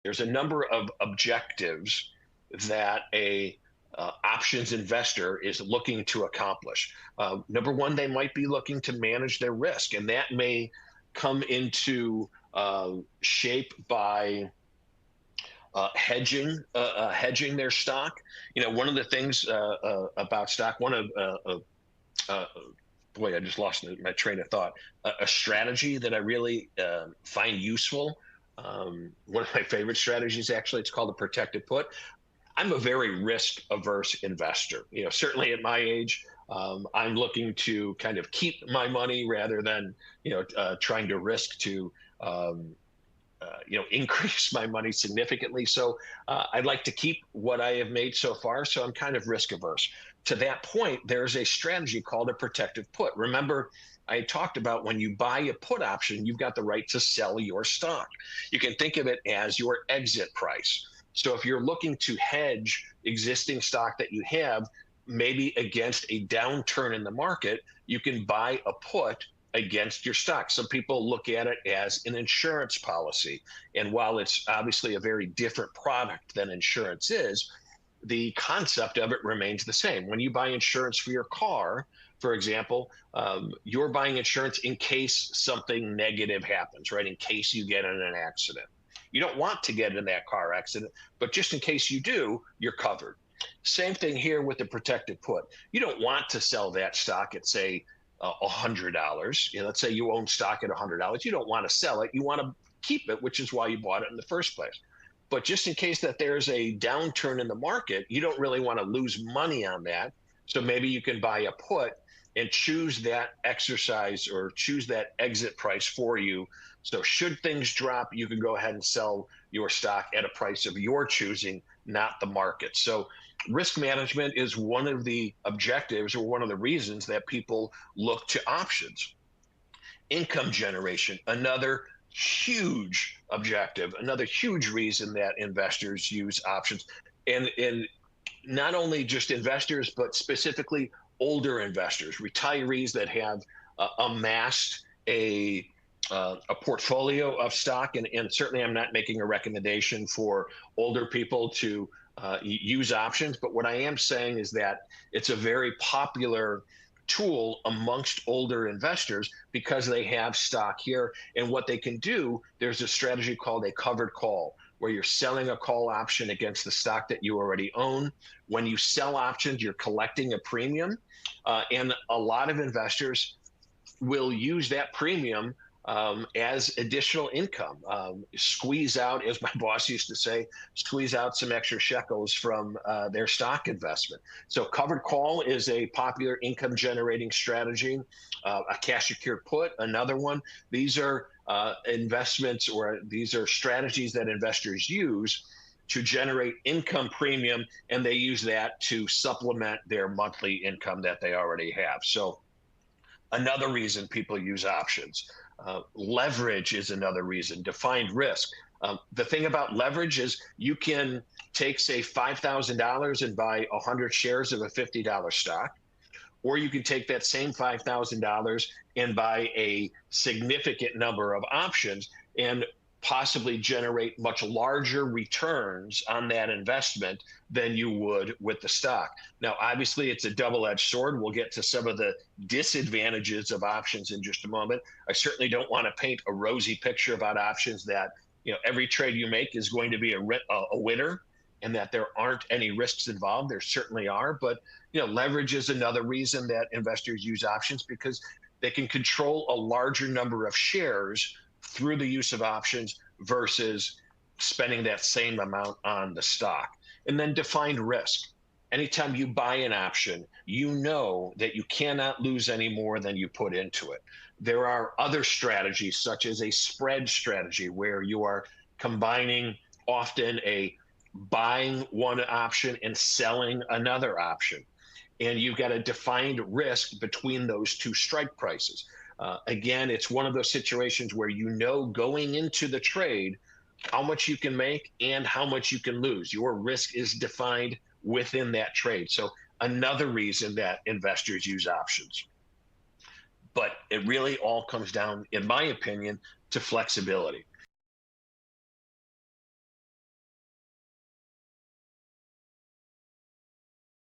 There's a number of objectives that a options investor is looking to accomplish. Number one, they might be looking to manage their risk, and that may come into shape by hedging their stock. One of the things about stock, one of uh, boy, I just lost my train of thought. A strategy that I really find useful. One of my favorite strategies, actually, it's called a protected put. I'm a very risk averse investor. Certainly at my age, I'm looking to kind of keep my money rather than trying to risk to increase my money significantly. So I'd like to keep what I have made so far. So I'm kind of risk averse. To that point, there's a strategy called a protective put. Remember, I talked about when you buy a put option, you've got the right to sell your stock. You can think of it as your exit price. So if you're looking to hedge existing stock that you have, maybe against a downturn in the market, you can buy a put against your stock. Some people look at it as an insurance policy. And while it's obviously a very different product than insurance is, the concept of it remains the same. When you buy insurance for your car, for example, you're buying insurance in case something negative happens, right? In case you get in an accident. You don't want to get in that car accident, but just in case you do, you're covered. Same thing here with the protected put. You don't want to sell that stock at, say, $100. Let's say you own stock at $100. You don't want to sell it. You want to keep it, which is why you bought it in the first place. But just in case that there's a downturn in the market, you don't really want to lose money on that. So maybe you can buy a put and choose that exercise or choose that exit price for you. So should things drop, you can go ahead and sell your stock at a price of your choosing, not the market. So risk management is one of the objectives or one of the reasons that people look to options. Income generation, another huge objective, another huge reason that investors use options. And not only just investors, but specifically older investors, retirees that have amassed a portfolio of stock. And certainly I'm not making a recommendation for older people to use options. But what I am saying is that it's a very popular tool amongst older investors because they have stock here. And what they can do, there's a strategy called a covered call, where you're selling a call option against the stock that you already own. When you sell options, you're collecting a premium. And a lot of investors will use that premium as additional income. Squeeze out, as my boss used to say, squeeze out some extra shekels from their stock investment. So covered call is a popular income generating strategy. A cash secured put, another one. These are investments, or these are strategies that investors use to generate income premium, and they use that to supplement their monthly income that they already have. So another reason people use options. Leverage is another reason. Defined risk. The thing about leverage is you can take, say, $5,000 and buy 100 shares of a $50 stock, or you can take that same $5,000 and buy a significant number of options and possibly generate much larger returns on that investment than you would with the stock. Now, obviously, it's a double-edged sword. We'll get to some of the disadvantages of options in just a moment. I certainly don't want to paint a rosy picture about options that every trade you make is going to be a winner, and that there aren't any risks involved. There certainly are, but leverage is another reason that investors use options, because they can control a larger number of shares through the use of options versus spending that same amount on the stock. And then defined risk. Anytime you buy an option, you know that you cannot lose any more than you put into it. There are other strategies, such as a spread strategy, where you are combining often a buying one option and selling another option. And you've got a defined risk between those two strike prices. Again, it's one of those situations where going into the trade how much you can make and how much you can lose. Your risk is defined within that trade. So another reason that investors use options. But it really all comes down, in my opinion, to flexibility.